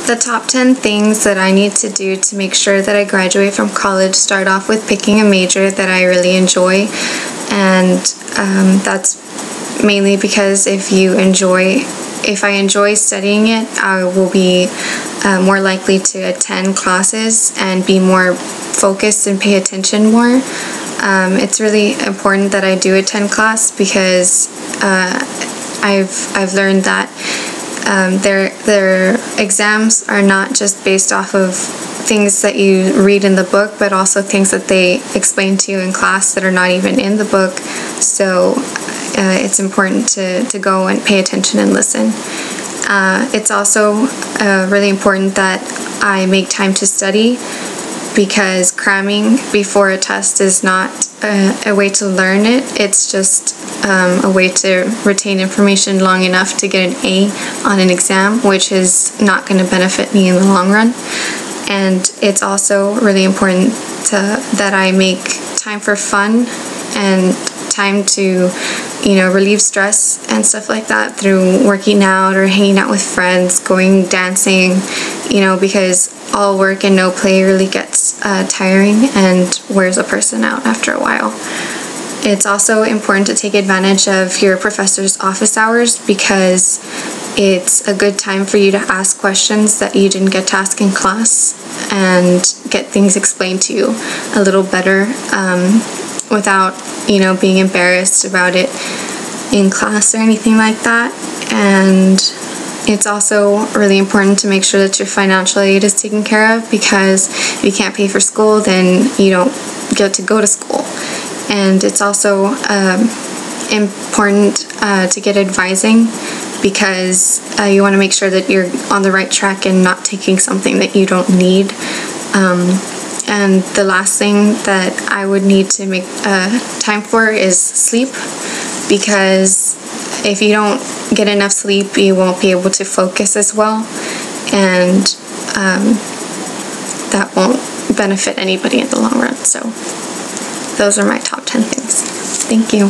The top 10 things that I need to do to make sure that I graduate from college start off with picking a major that I really enjoy, and that's mainly because if I enjoy studying it, I will be more likely to attend classes and be more focused and pay attention more. It's really important that I do attend class because I've learned that their exams are not just based off of things that you read in the book, but also things that they explain to you in class that are not even in the book. So it's important to go and pay attention and listen. It's also really important that I make time to study, because cramming before a test is not a way to learn it. It's just a way to retain information long enough to get an A on an exam, which is not going to benefit me in the long run. And it's also really important that I make time for fun and time to, relieve stress and stuff like that through working out or hanging out with friends, going dancing, because all work and no play really gets tiring and wears a person out after a while. It's also important to take advantage of your professor's office hours, because it's a good time for you to ask questions that you didn't get to ask in class and get things explained to you a little better without, being embarrassed about it in class or anything like that. And it's also really important to make sure that your financial aid is taken care of, because if you can't pay for school, then you don't get to go to school. And it's also important to get advising, because you want to make sure that you're on the right track and not taking something that you don't need. And the last thing that I would need to make time for is sleep, because if you don't get enough sleep, you won't be able to focus as well, and that won't benefit anybody in the long run. So those are my top 10 things. Thank you.